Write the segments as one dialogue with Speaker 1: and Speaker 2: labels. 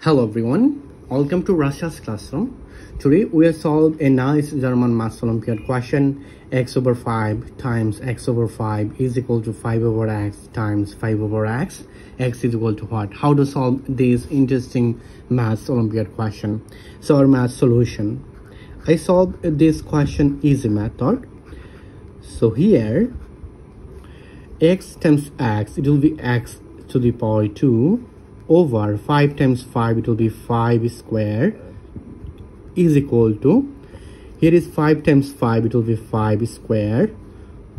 Speaker 1: Hello everyone, welcome to Russia's classroom. Today we have solved a nice German maths Olympiad question. X over 5 times x over 5 is equal to 5 over x times 5 over x. X is equal to what? How to solve this interesting maths Olympiad question. So our math solution. I solved this question easy method. So here x times x, it will be x to the power 2 over 5 times 5, it will be 5 squared is equal to, here is 5 times 5, it will be 5 squared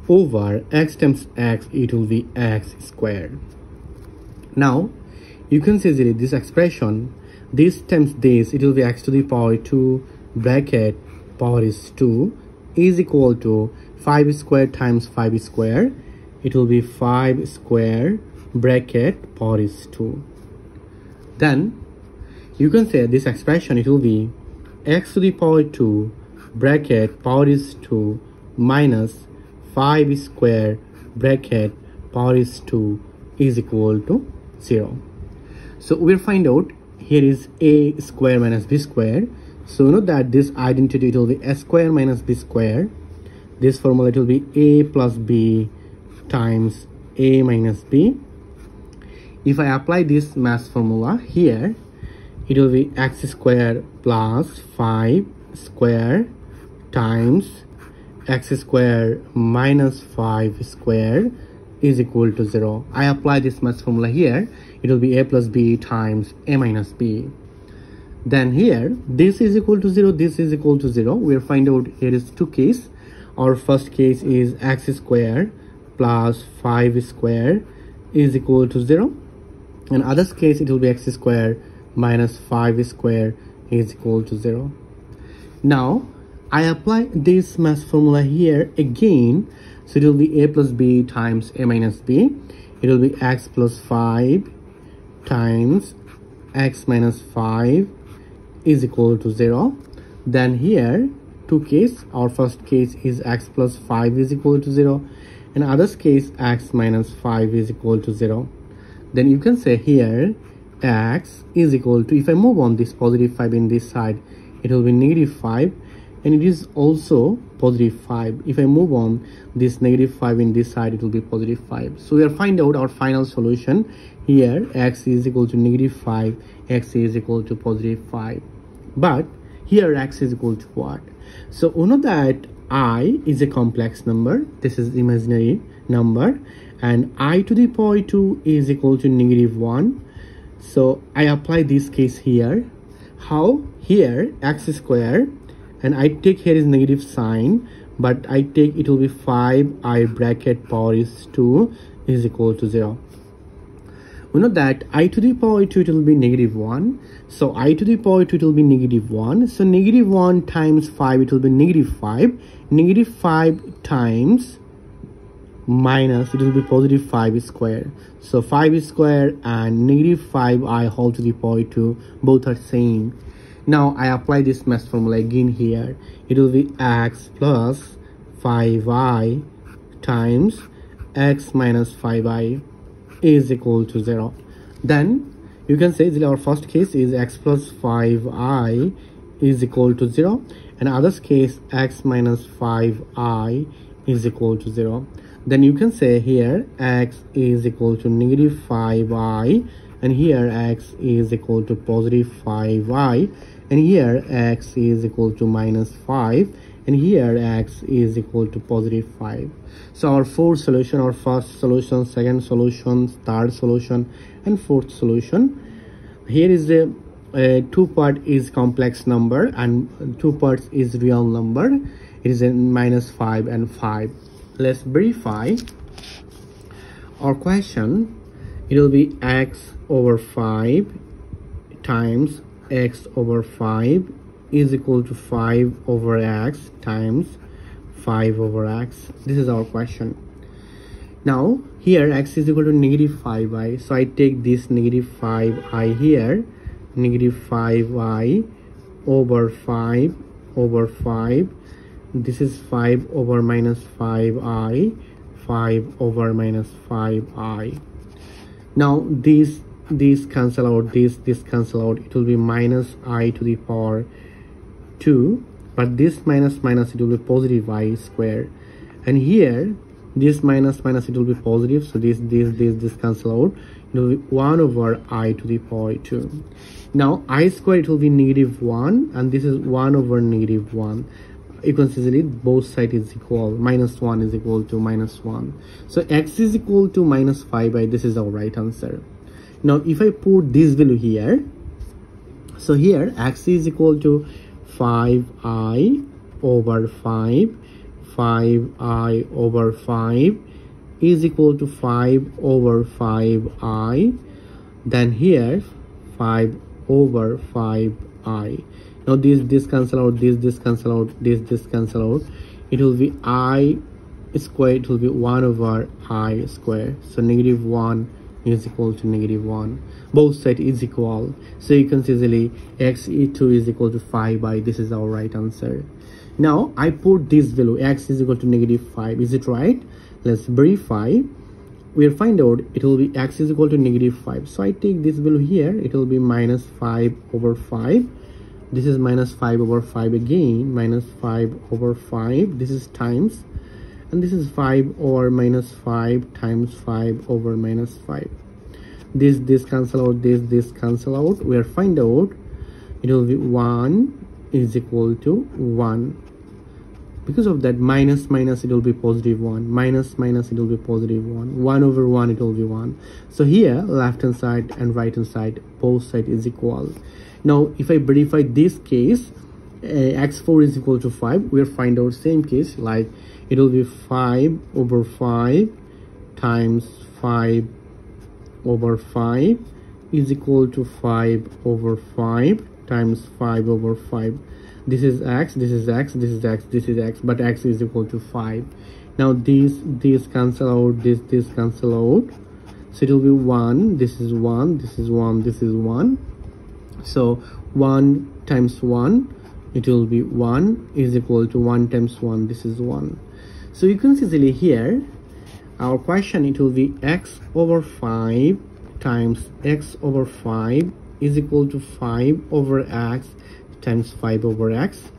Speaker 1: over x times x, it will be x squared. Now you can see this expression, this times this, it will be x to the power 2 bracket power is 2 is equal to 5 squared times 5 squared, it will be 5 squared bracket power is 2. Then you can say this expression, it will be x to the power 2 bracket power is 2 minus 5 square bracket power is 2 is equal to 0. So we'll find out, here is a square minus b square. So you know that this identity, it will be a square minus b square. This formula, it will be a plus b times a minus b. If I apply this math formula here, it will be x square plus 5 square times x square minus 5 square is equal to 0. I apply this math formula here, it will be a plus b times a minus b. Then here, this is equal to 0, this is equal to 0. We'll find out, here is two cases. Our first case is x square plus 5 square is equal to 0. In other case, it will be x square minus 5 square is equal to 0. Now I apply this math formula here again. So it will be a plus b times a minus b. It will be x plus 5 times x minus 5 is equal to 0. Then here two cases. Our first case is x plus 5 is equal to 0. In other case, x minus 5 is equal to 0. Then you can say here x is equal to, if I move on this positive 5 in this side, it will be negative 5, and it is also positive 5. If I move on this negative 5 in this side, it will be positive 5. So we will find out our final solution. Here x is equal to negative 5, x is equal to positive 5. But here x is equal to what? So we know that I is a complex number, this is imaginary number, and I to the power 2 is equal to negative 1. So I apply this case here. How? Here x square, and I take here is negative sign, but I take, it will be 5 I bracket power is 2 is equal to 0. We know that I to the power 2, it will be negative 1. So I to the power 2, it will be negative 1. So negative 1 times 5, it will be negative 5. Negative 5 times minus, it will be positive 5 square. So 5 square and negative 5i whole to the power 2, both are same. Now I apply this math formula again here. It will be x plus 5i times x minus 5i is equal to 0. Then you can say that our first case is x plus 5i is equal to 0, and other case x minus 5i is equal to 0. Then you can say here x is equal to negative 5i, and here x is equal to positive 5i, and here x is equal to minus 5, and here x is equal to positive 5. So our fourth solution, our first solution, second solution, third solution, and fourth solution. Here is the two part is complex number and two parts is real number. It is a minus 5 and 5. Let's verify our question. It will be x over 5 times x over 5 is equal to 5 over x times 5 over x. This is our question. Now here x is equal to negative 5i, so I take this negative 5i here, negative 5i over 5 over 5. This is 5 over minus 5i, 5 over minus 5i. Now this these cancel out, this cancel out, it will be minus I to the power 2, but this minus minus, it will be positive I square, and here this minus minus, it will be positive, so this cancel out, it will be 1 over I to the power 2. Now I square, it will be negative 1, and this is 1 over negative 1. You can see both sides is equal, minus 1 is equal to minus 1, so x is equal to minus 5i. This is our right answer. Now if I put this value here, so here x is equal to 5i over 5, 5i over 5 is equal to 5 over 5i, then here 5 over 5i. Now this cancel out, this cancel out, this cancel out, it will be I square, it will be 1 over I square, so negative 1 is equal to negative 1. Both sides is equal, so you can see easily x2 is equal to 5i. This is our right answer. Now I put this value, x is equal to negative 5. Is it right? Let's verify. We'll find out it will be x is equal to negative 5. So I take this value here, it will be minus 5 over 5. This is minus 5 over 5 again, minus 5 over 5. This is times, and this is 5 over minus 5 times 5 over minus 5. This cancel out, this cancel out. We'll find out it will be 1 is equal to 1. Because of that, minus minus, it will be positive 1, minus minus, it will be positive 1, 1 over 1, it will be 1. So here left hand side and right hand side, both side is equal. Now if I verify this case, x4 is equal to 5, we'll find out same case, like it will be 5 over 5 times 5 over 5 is equal to 5 over 5 times 5 over 5. This is x, this is x, this is x, this is x, but x is equal to 5. Now these cancel out, this cancel out, so it will be 1, this is 1, this is 1, this is 1. So 1 times 1, it will be 1 is equal to 1 times 1, this is 1. So you can see easily here our question, it will be x over 5 times x over 5 is equal to 5 over x times 5 over x.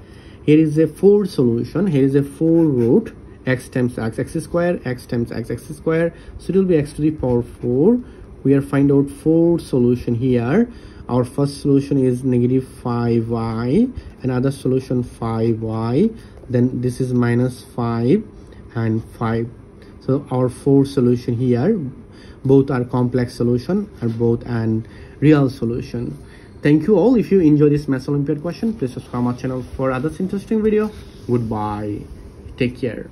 Speaker 1: Here is a 4 solution, here is a 4 root, x times x square, x times x square, so it will be x to the power 4. We are find out 4 solution here. Our first solution is negative 5y, another solution 5y, then this is minus 5 and 5. So our 4 solution here, both are complex solution and both and real solution. Thank you all. If you enjoy this Maths Olympiad question, please subscribe my channel for others interesting video. Goodbye. Take care.